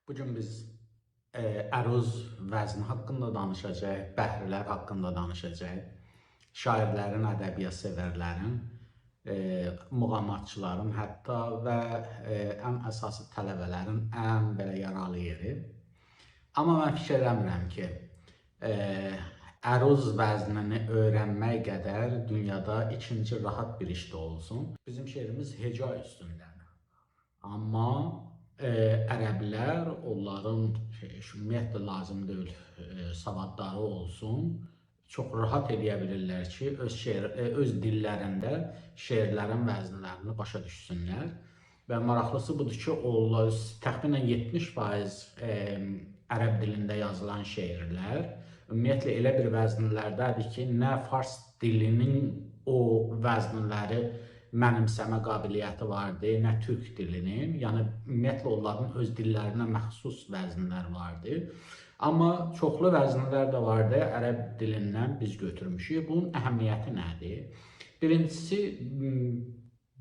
Bu gün biz əruz vəzni haqqında danışacağıq, bəhrilər haqqında danışacağıq. Şairlərin, ədəbiyyat sevərlərin, muğamatçıların hətta və ən əsası tələbələrin ən belə yaralı yeri. Amma mən fikir eləmirəm ki, əruz vəznini öyrənmək qədər dünyada ikinci rahat bir iş də olsun. Bizim şeirimiz heca üstündədir. Amma ərəblər onların ümumiyyətlə lazım deyil savadları olsun, çox rahat edə bilirlər ki, öz dillərində şeirlərin vəznlərini başa düşsünlər. Və maraqlısı budur ki, onlar təxminən 70% ərəb dilində yazılan şeirlər ümumiyyətlə elə bir vəznlərdədir ki, nə fars dilinin o vəznləri mənimsəmə qabiliyyəti vardı, nə türk dilinin, yəni ümumiyyətlə onların öz dillərinə məxsus vəznlər vardı. Amma çoxlu vəznlər də vardı, ərəb dilindən biz götürmüşük. Bunun əhəmiyyəti nədir? Birincisi,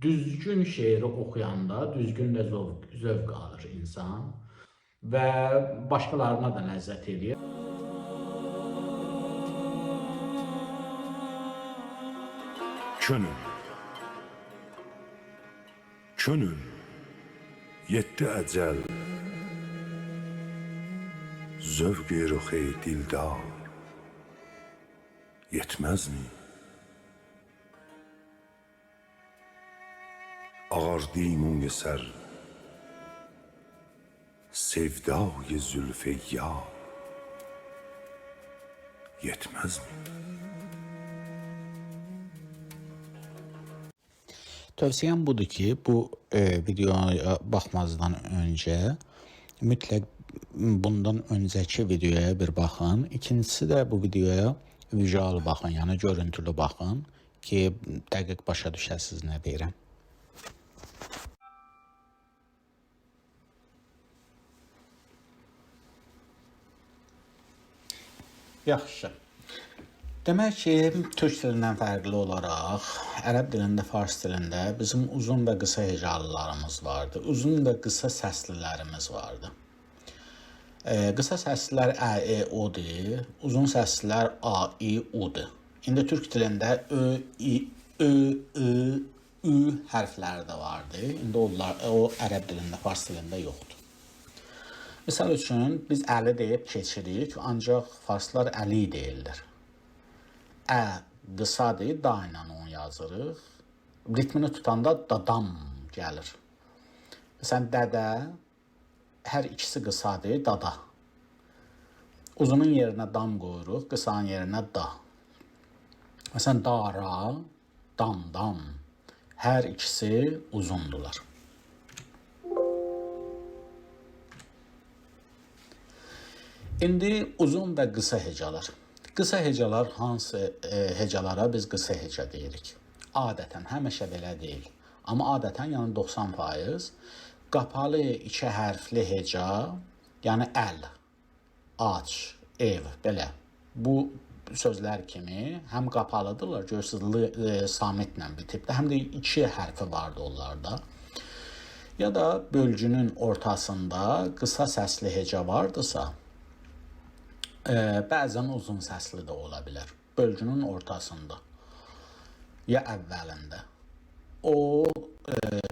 düzgün şeiri oxuyanda düzgün də zövq alır insan və başqalarına da ləzzət edir. Könül, yetti əcəl, zövq-i ruh-i dildar, yetməz mi? Ağardimun sər, sevdai zülf-i yar, yetməz mi? Tövsiyəm budur ki, bu videoya baxmazdan öncə mütləq bundan öncəki videoya bir baxın. İkincisi də bu videoya vizual baxın, yəni görüntülü baxın ki, dəqiq başa düşəsiniz nə deyirəm. Yaxşı. Demək ki, türk dilindən fərqli olaraq, ərəb dilində, fars dilində bizim uzun və qısa hecalılarımız vardı. Uzun və qısa səslilərimiz vardı. Qısa səslilər ə, e, o-dir, uzun səslilər a, i, u-dir. İndi türk dilində ö, i, ö, ü hərfləri də vardı. İndi o ərəb dilində, fars dilində yoxdur. Misal üçün, biz əli deyib keçirik, ancaq farslar əli deyirlər. Ə qısadır, da ilə onu yazırıq. Ritmini tutanda dadam gəlir. Məsələn, dədə, hər ikisi qısadır, dada. Uzunun yerinə dam qoyuruq, qısanın yerinə da. Məsələn, dara, dam. Hər ikisi uzundular. İndi uzun və qısa hecalar. Qısa hecalar hansı hecalara biz qısa heca deyirik? Adətən, həmişə belə deyil. Amma adətən, yəni 90%, qapalı iki hərfli heca, yəni əl, aç, ev, belə. Bu sözlər kimi həm qapalıdırlar, görürsünüz, samitlə bitibdir, həm də iki hərfi vardı onlarda. Ya da bölgünün ortasında qısa səsli heca vardısa, bəzən uzun səsli də ola bilər. Bölgünün ortasında ya əvvəlində. O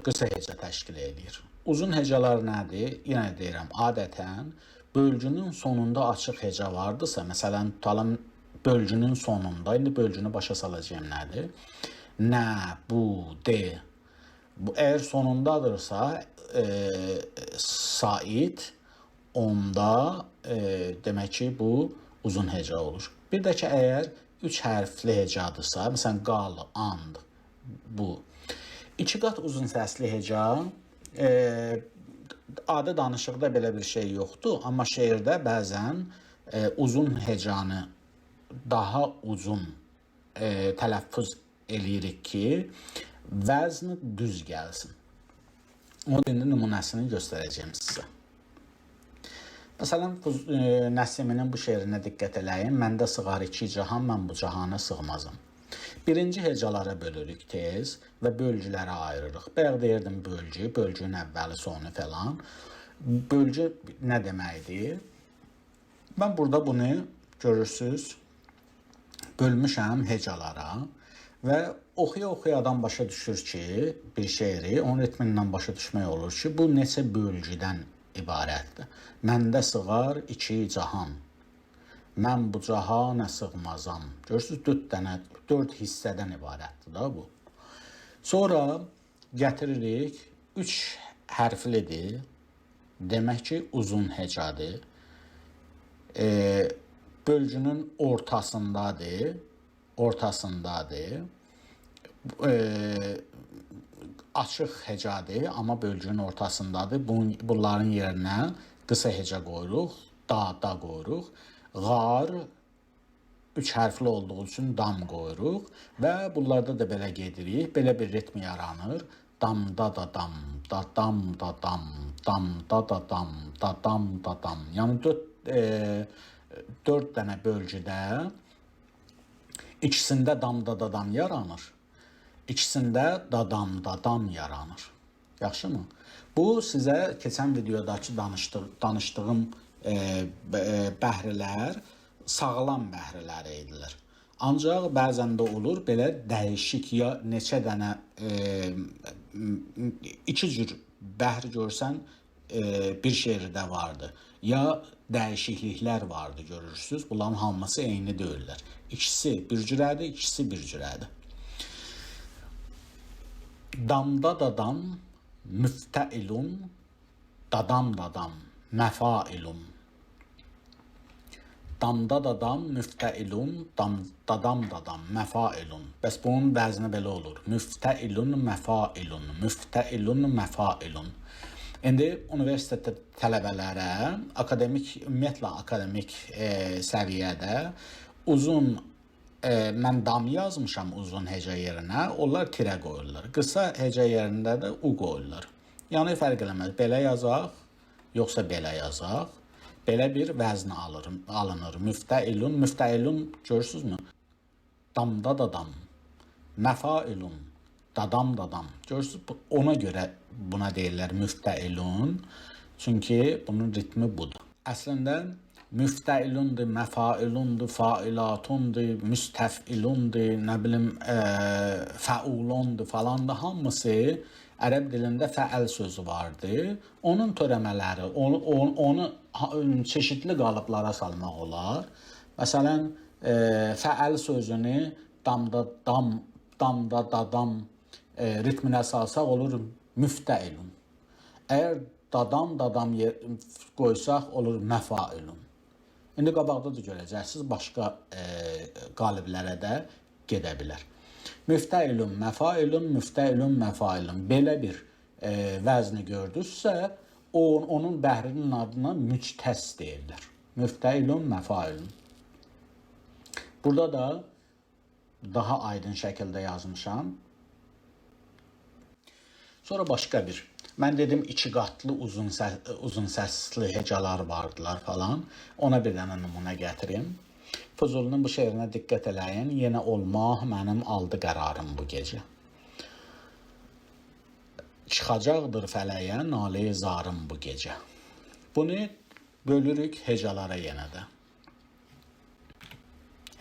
qısa heca təşkil edir. Uzun hecalar nədir? Yenə deyirəm, adətən bölgünün sonunda açıq heca vardısa, məsələn, tutalım bölgünün sonunda, indi bölgünü başa salacağım nədir? Nə, bu, de. Bu əgər sonundadırsa, sait, onda demək ki, bu uzun heca olur. Bir də ki, əgər 3 hərfli hecadırsa, məsələn, qal, and, bu. 2 qat uzun səsli heca, adi danışıqda belə bir şey yoxdur, amma şeirdə bəzən uzun hecanı daha uzun tələffüz eləyirik ki, vəzni düz gəlsin. O dində nümunəsini göstərəcəyim sizə. Məsələn, Nəsiminin bu şeirinə diqqət eləyin. Məndə sığar iki cahan, mən bu cahana sığmazım. Birinci hecalara bölürük tez və bölgülərə ayırırıq. Bayaq deyirdim bölgü, bölgünün əvvəli, sonu falan. bölgü nə deməkdir? Mən burada bunu görürsüz, bölmüşəm hecalara və oxuya-oxuya adam başa düşür ki, bir şeiri onun ritmindən başa düşmək olur ki, bu neçə bölgüdən ibarətdir. Məndə sığar iki cahan. Mən bu cahana sığmazam. Görürsüz, 4 hissədən ibarətdir da bu. Sonra gətiririk 3 hərflidir. Demək ki, uzun hecadır. Bölgünün ortasındadır. Açıq hecadır, amma bölgünün ortasındadır. Bunların yerinə qısa heca qoyuruq, da qoyuruq. Qar 3 hərfli olduğu üçün dam qoyuruq və bunlarda da belə gedirik. Belə bir ritm yaranır. Dam da dam, da dam da dam, dam da dam, da dam da dam. Yəni 4 dənə bölgüdə ikisində dam da dam yaranır. İkisində da dam yaranır. Yaxşımı? Bu sizə keçən videodakı danışdığım bəhrilər sağlam bəhrilər edilir. Ancaq bəzən də olur belə dəyişik ya neçə dənə iki cür bəhr görsən bir şeirdə vardı. Ya dəyişikliklər vardı görürsüz. Bunların hamısı eyni deyirlər. İkisi bir cürədir, ikisi bir cürədir. Damda dam, müftəilun, dadam məfailun. Damda dam, müftəilun, dadam məfailun. Bəs bunun vəzni belə olur. Müftəilun, məfailun, müftəilun, məfailun. İndi universitet tələbələrə ümumiyyətlə akademik səviyyədə uzun mən dam yazmışam uzun heca yerinə, onlar tirə qoyurlar. Qısa heca yerində də u qoyurlar. Yəni fərq eləməz. Belə yazaq, yoxsa belə yazaq. Belə bir vəzni alınır. Müftəilun görürsünüzmü? Damda dam, məfailun, dadam. Görürsünüz, ona görə buna deyirlər müftəilun. Çünki bunun ritmi budur. Əslində müftəilundur, məfailundur, failatundur, müstəfilundur, nə bilim, fəulundur falan da hamısı ərəb dilində fəəl sözü vardır. Onun törəmələri, onu çeşitli qalıblara salmaq olar. Məsələn, fəəl sözünü damda dadam ritminə salsaq olur müftəilun. Əgər dadam qoysaq olur məfailun. İndi qabaqda da görəcəksiniz, başqa qaliblərə də gedə bilər. Müftəilun, məfailun. Belə bir vəzni gördünüzsə, onun bəhrinin adına müctəs deyirlər. Müftəilun, məfailun. Burada da daha aydın şəkildə yazmışam. Sonra başqa bir. Mən dedim iki qatlı uzun səsli hecalar vardılar falan. Ona bir dənə nümunə gətirim. Füzulinin bu şeirinə diqqət eləyin. Yenə olmaq mənim aldı qərarım bu gecə. Çıxacaqdır fələyə nalə-i zarım bu gecə. Bunu bölürük hecalara yenə də.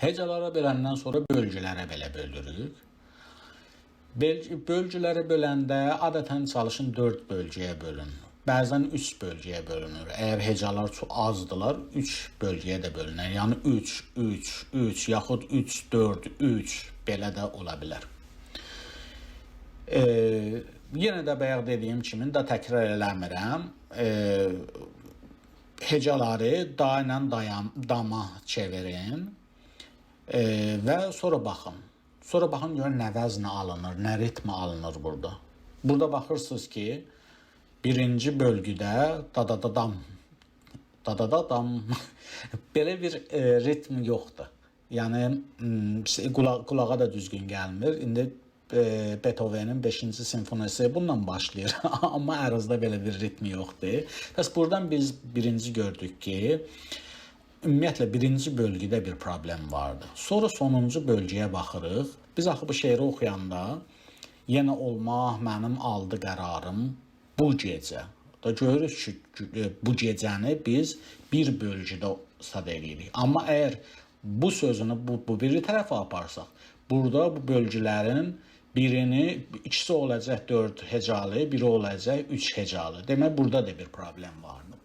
Hecalara böləndən sonra bölgülərə belə bölürük. Bölgüləri böləndə adətən çalışın 4 bölgəyə bölün. Bəzən 3 bölgəyə bölünür. Əgər hecalar çox azdılar, 3 bölgəyə də bölünür. Yəni 3, yaxud 3, 4, 3 belə də ola bilər. Yenə də bayaq dediyim kimi də təkrar eləmirəm. Hecaları da ilə dama çevirin və sonra baxın. Sonra baxın görün nə vəzni alınır, nə ritmi alınır burada. Burada baxırsınız ki, birinci bölgüdə dadadadam belə bir ritm yoxdur. Yəni qulağa da düzgün gəlmir. İndi Beethoven'in 5-ci simfonisi bundan başlayır. Amma ərazda belə bir ritmi yoxdur. Bəs buradan biz birinci gördük ki, ümumiyyətlə birinci bölgüdə bir problem vardı. Sonra sonuncu bölgəyə baxırıq. Biz axı bu şeiri oxuyanda yenə olmaq mənim aldı qərarım bu gecə. Da görürük ki bu gecəni biz bir bölgüdə istifadə edirik. Amma əgər bu sözünü bu biri tərəfə aparsaq, burada bu bölgülərin ikisi olacaq 4 hecalı, biri olacaq 3 hecalı. Demək, burada da bir problem vardı.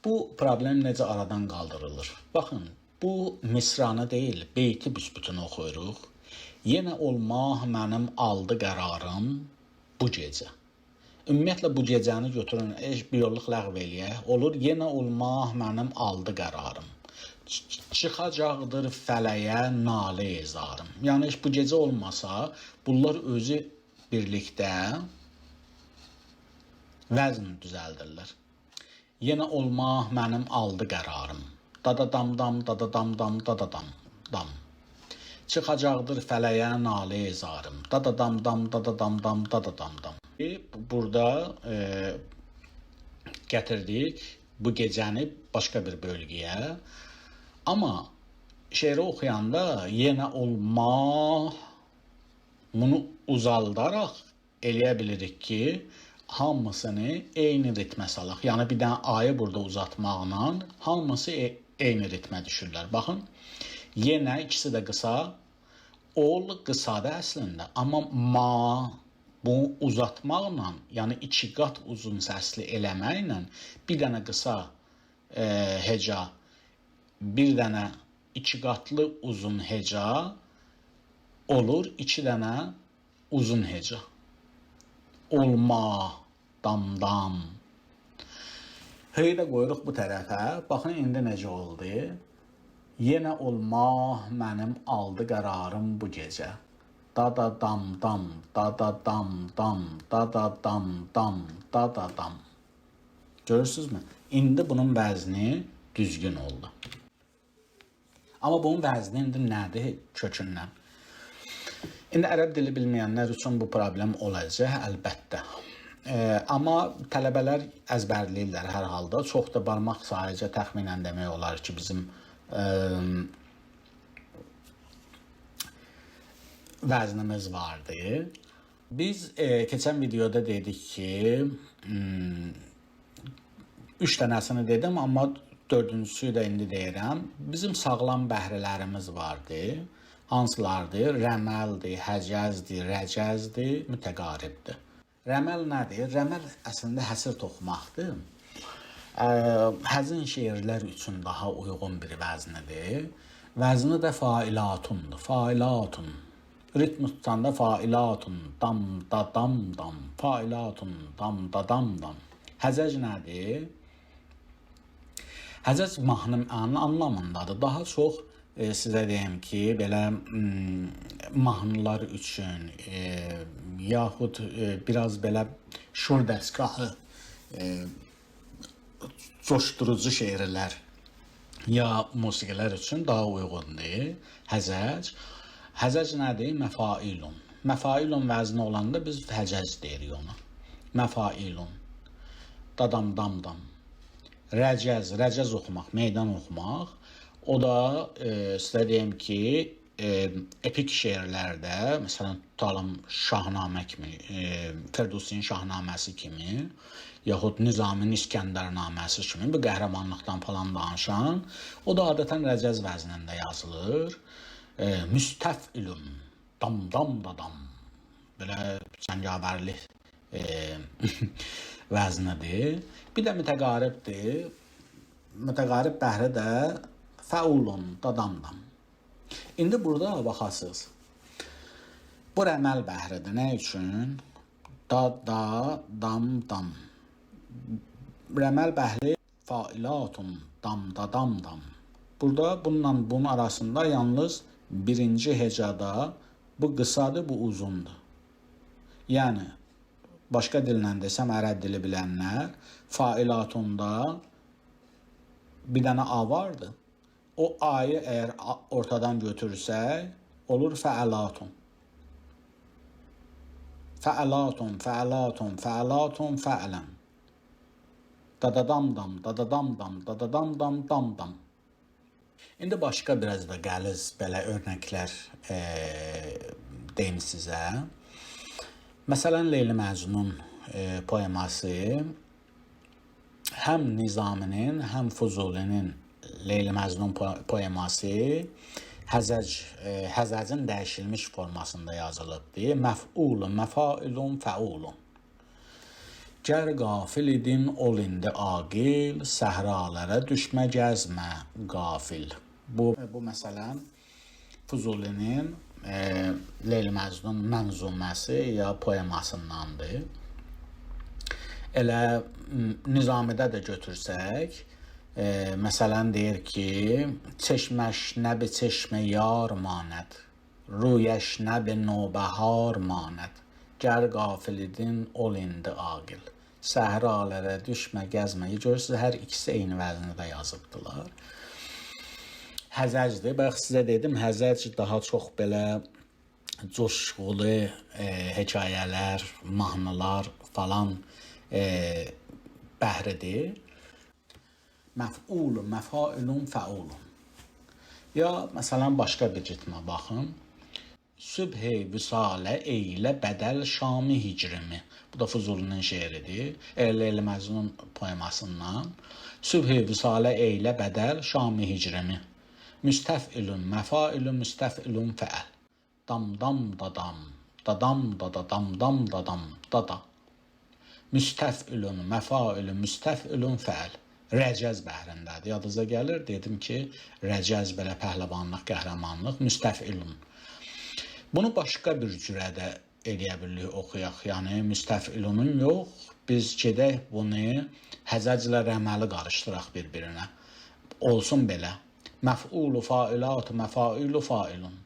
Bu problem necə aradan qaldırılır? Baxın, bu misranı deyil, beyti büsbütün oxuyuruq. Yenə olmaq mənim aldı qərarım bu gecə. Ümumiyyətlə bu gecəni götürün, bir yolluk ləğv eləyək. Olur, yenə olmaq mənim aldı qərarım. Çıxacaqdır fələyə nalə ezarım. Yəni, bu gecə olmasa, bunlar özü birlikdə vəzn düzəldirlər. Yenə olmaq mənim aldı qərarım. Dadadam-dam, dadadam-dam, dadadam-dam. Çıxacaqdır fələyə nalə ezarım. Dadadam-dam, dadadam-dam, dadadam-dam. Burada gətirdik bu gecəni başqa bir bölgəyə. Amma şeiri oxuyanda yenə olmaq, bunu uzaldaraq eləyə bilirik ki, hamısını eyni ritmə salaq. Yəni bir dənə ayı burada uzatmaqla hamısı eyni ritmə düşürlər. Baxın, yenə ikisi də qısa, ol qısadır əslində, amma ma bu uzatmaqla, yəni 2 qat uzun səsli eləməklə bir dənə qısa heca, bir dənə 2 qatlı uzun heca olur, 2 dənə uzun heca. Olma, dam-dam. H'yi də qoyuruq bu tərəfə. Baxın, indi necə oldu? Yenə olmaq mənim aldı qərarım bu gecə. Da-da-dam-dam, da-da-dam-dam, da-da-dam-dam, da-da-dam. Görürsünüzmü? İndi bunun vəzni düzgün oldu. Amma bunun vəzni indi nədir kökündən? İndi ərəb dili bilməyənlər üçün bu problem olacaq, əlbəttə. Amma tələbələr əzbərləyirlər hər halda. Çox da barmaq sayıca təxminən demək olar ki, bizim vəznimiz vardı. Biz keçən videoda dedik ki, 3 dənəsini dedim, amma 4-cüsü də indi deyirəm. Bizim sağlam bəhrələrimiz vardı. Hansılardır? Rəməldir, həcəzdir, rəcəzdir, mütəqaribdir. Rəməl nədir? Rəməl əslində həsir toxumaqdır. Həzin şeirlər üçün daha uyğun bir vəznidir. Vəzni də failatundur. Failatun. Ritm tutanda failatun, dam da dam dam, failatun, dam da dam dam. Həzəc nədir? Həzəc mahnı anlamındadır. Daha çox sizə deyim ki, belə mahnılar üçün yaxud biraz belə şur dəstgahı coşdurucu şeirlər ya musiqilər üçün daha uyğundur. Həzəc. Həzəc nədir? Məfailun. Məfailun vəzni olanda biz həcəc deyirik ona. Məfailun. Dadam dam dam. Rəcəz. Rəcəz oxumaq, meydan oxumaq. O da sizə deyim ki, epik şeirlərdə, məsələn, tutalım Şahnamə kimi, Ferdusinin Şahnaməsi kimi, yaxud Nizaminin İskəndərnaməsi kimi, bu qəhrəmanlıqdan falan danışan, o da adətən rəcəz vəznində yazılır. Müstəfilun, dam dam da dam, belə cəngavərlik vəznidir. Bir də mütəqaribdir. Mütəqarib bəhrə də fəulun, dadam-dam. İndi burada baxasınız. Bu rəməl bəhridir. Nə üçün? Da-da-dam-dam. Rəməl bəhri failatun, dam-da-dam-dam. Burada bunun arasında yalnız birinci hecada bu qısadır, bu uzundur. Yəni, başqa dillə desəm, ərəb dili bilənlər, failatunda bir dənə A vardı. O A'yı əgər ortadan götürsək, olur fəəlatun. Fəəlatun, fəəlatun, fəəlatun, fəələn. Dadadam-dam, dadadam-dam, dadadam-dam, dam-dam. İndi başqa biraz da qəliz belə örnəklər deyim sizə. Məsələn, Leyli Məcnun poeması həm Nizaminin, həm Fuzulinin Leyli Məcnun poeması Həzəcin dəyişilmiş formasında yazılıbdır. Məf'ulun, məfailun, fəulun. Gər qafil idin, ol indi aqil, səhralara düşmə gəzmə qafil. Bu məsələn Fuzulinin Leyli Məcnun mənzuməsi ya poemasındandır. Elə Nizamidə də götürsək, məsələn deyir ki, çeşməş nəbi çeşmə yar manet, ruyəş nəbi nobəhar manet, gər qafil idin, ol indi aqil, səhralərə düşmə gəzməyi. Görürsünüz, hər ikisi eyni vəznində yazıbdılar. Həzəcdir. Bax, sizə dedim, həzəc daha çox belə coşqulu hekayələr, mahnılar falan bəhridir. Məf'ulun, məfailun, fəulun. Ya məsələn başqa bir ritmə baxın. Sübh-i vüsalə eylə bədəl şami hicrimi. Bu da Fuzulinin şeiridir. Leyli Məcnun poemasından. Sübh-i vüsalə eylə bədəl şami hicrimi. Müstəfilun, məfailun, müstəfilun, fəəl. Dam dam dadam, dadam dadam dam dadam dada. Müstəfilun, məfailun, müstəfilun, fəəl. Rəcəz bəhrindədir. Yadınıza gəlir, dedim ki, rəcəz belə pəhləvanlıq, qəhrəmanlıq, müstəfilun. Bunu başqa bir cürə də eləyə bilirik, oxuyaq. Yəni müstəfilunun yox, biz gedək bunu həzəclə rəməli qarışdıraq bir-birinə. Olsun belə. Məf'ulu failatu, məfailu failun.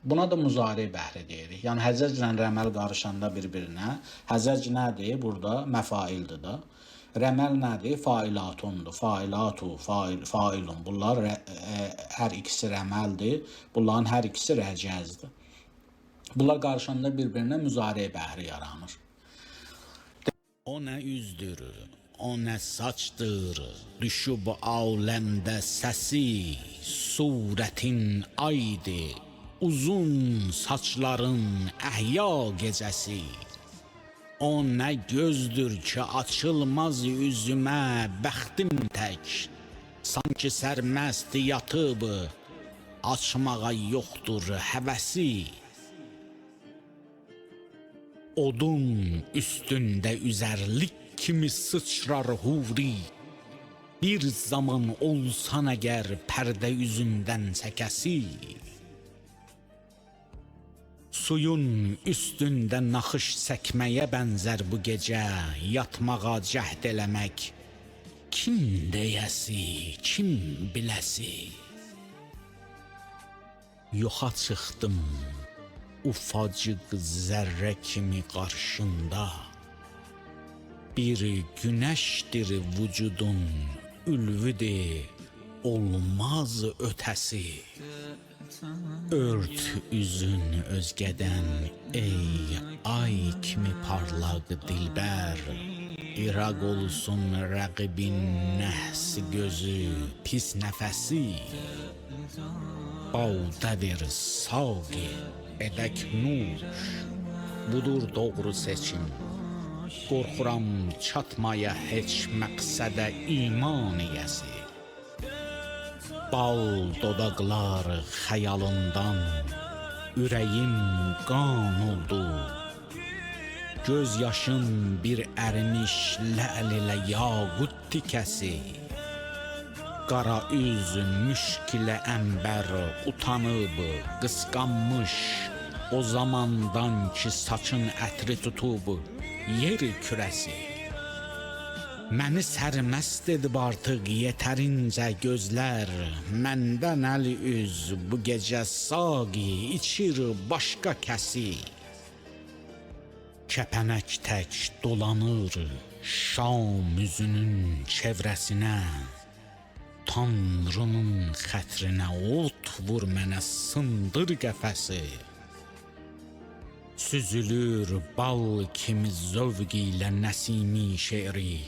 Buna da muzari bəhri deyirik. Yəni həzəclə rəməl qarışanda bir-birinə. Həzəc nədir? Burada məfaildir da. Rəməl nədir? Failatundur. Failatu, failun. Bunlar hər ikisi rəməldir. Bunların hər ikisi rəcəzdir. Bunlar qarışanda bir-birinə muzari bəhri yaranır. O nə üzdür, o nə saçdır, düşüb aləmdə səsi, surətin aydı, uzun saçların əhya gecəsi. O nə gözdür ki, açılmaz üzümə bəxtim tək, sanki sərməst yatıb, açmağa yoxdur həvəsi. Odun üstündə üzərlik kimi sıçrar huri, bir zaman olsan əgər pərdə üzündən çəkəsi. Suyun üstündə naxış səkməyə bənzər bu gecə, yatmağa cəhd eləmək, kim deyəsi, kim biləsi. Yoxa çıxdım ufacıq zərrə kimi qarşında, bir günəşdir vücudun ülvüdür, olmaz ötəsi. Ört üzün özgədən ey ay kimi parlaq dilbər, İraq olsun rəqibin nəhs gözü, pis nəfəsi. Bavdədir saqi, edək nuş, budur doğru seçim. Qorxuram çatmaya heç məqsədə iman yəsi. Bal dodaqlar xəyalından, ürəyim qan oldu. Göz yaşın bir ərimiş ləl ilə yaqut tikəsi. Qara üz müşk ilə əmbər utanıb, qısqanmış, o zamandan ki saçın ətri tutub yer kürəsi. Məni sərməst edib artıq yetərincə gözlər, məndən əli üz bu gecə saqi içir başqa kəsi. Kəpənək tək dolanır Şam üzünün çevrəsinə, Tanrının xətrinə ot vur mənə sındır qəfəsi. Süzülür bal kimi zövq ilə nəsimi şeiri,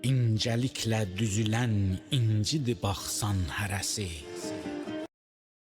İncəliklə düzülən incidir baxsan hərəsi.